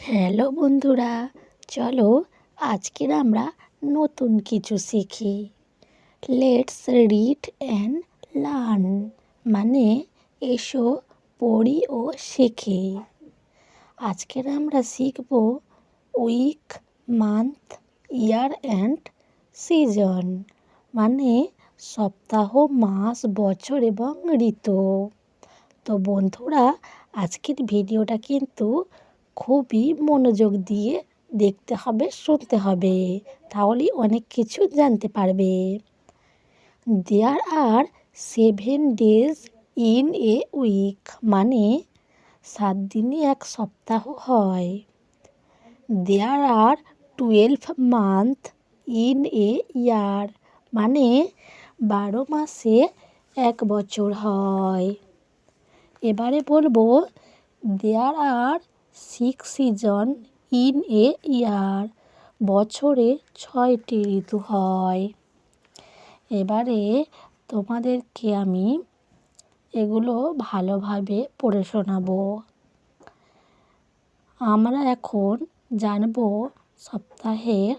Hello বন্ধুরা, চলো আজকের আমরা নতুন কিছু শিখি। লেটস রিড অ্যান্ড লার্ন, মানে এসো পড়ি ও শিখি। আজকের আমরা শিখব week, month, year and season, মানে সপ্তাহ, মাস, বছর এবং ঋতু। তো বন্ধুরা, আজকের ভিডিওটা কিন্তু খুবই মনোযোগ দিয়ে দেখতে হবে, শুনতে হবে, তাহলেই অনেক কিছু জানতে পারবে। দেয়ার আর 7 days ইন এ উইক, মানে 7 দিনে এক সপ্তাহ হয়। দেয়ার আর 12 মান্থ ইন এ ইয়ার, মানে 12 মাসে এক বছর হয়। এবারে বলবো দেয়ার আর 6 সিজন ইন এ ইয়ার, বছরে 6টি ঋতু হয়। এবারে তোমাদেরকে আমি এগুলো ভালোভাবে পড়ে শোনাবো। আমরা এখন জানবো সপ্তাহের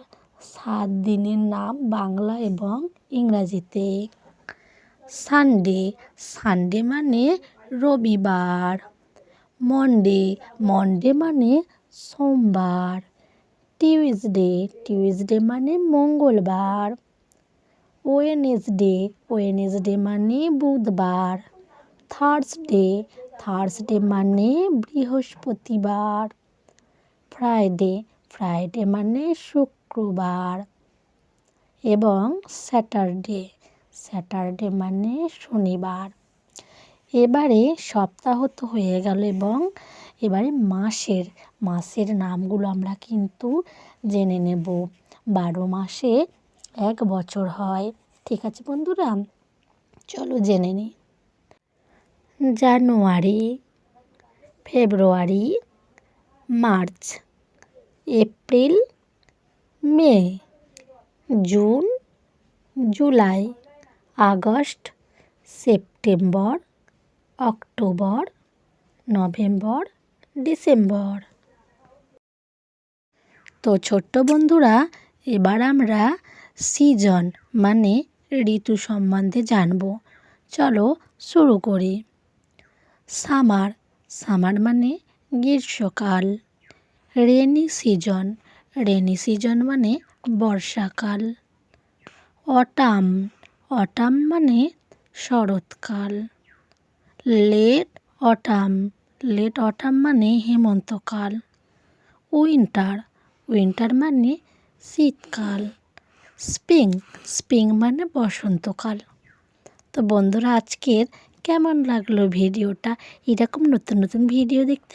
7 দিনের নাম বাংলা এবং ইংরাজিতে। সানডে, সানডে মানে রবিবার। মন্ডে, মন্ডে মানে সোমবার। টিউসডে, টিউসডে মানে মঙ্গলবার। ওয়েডনেসডে, ওয়েডনেসডে মানে বুধবার। থার্সডে, থার্সডে মানে বৃহস্পতিবার। ফ্রাইডে, ফ্রাইডে মানে শুক্রবার। এবং স্যাটারডে, স্যাটারডে মানে শনিবার। এবারে সপ্তাহ তো হয়ে গেল, এবং এবারে মাসের মাসের নামগুলো আমরা কিন্তু জেনে নেব। 12 মাসে এক বছর হয়। ঠিক আছে বন্ধুরা, চলো জেনে নিই। January, February, March, April, May, June, July, August, September, October, November, December. তো ছোট্ট বন্ধুরা, এবার আমরা সিজন মানে ঋতু সম্বন্ধে জানব। চলো শুরু করি। সামার, সামার মানে গ্রীষ্মকাল। রেনি সিজন, রেনি সিজন মানে বর্ষাকাল। অটাম, অটাম মানে শরৎকাল। লেট অটাম, লেট অটাম মানে হেমন্তকাল। উইন্টার, উইন্টার মানে শীতকাল। স্প্রিং, স্প্রিং মানে বসন্তকাল। তো বন্ধুরা, আজকের কেমন লাগলো ভিডিওটা? এরকম নতুন নতুন ভিডিও দেখতে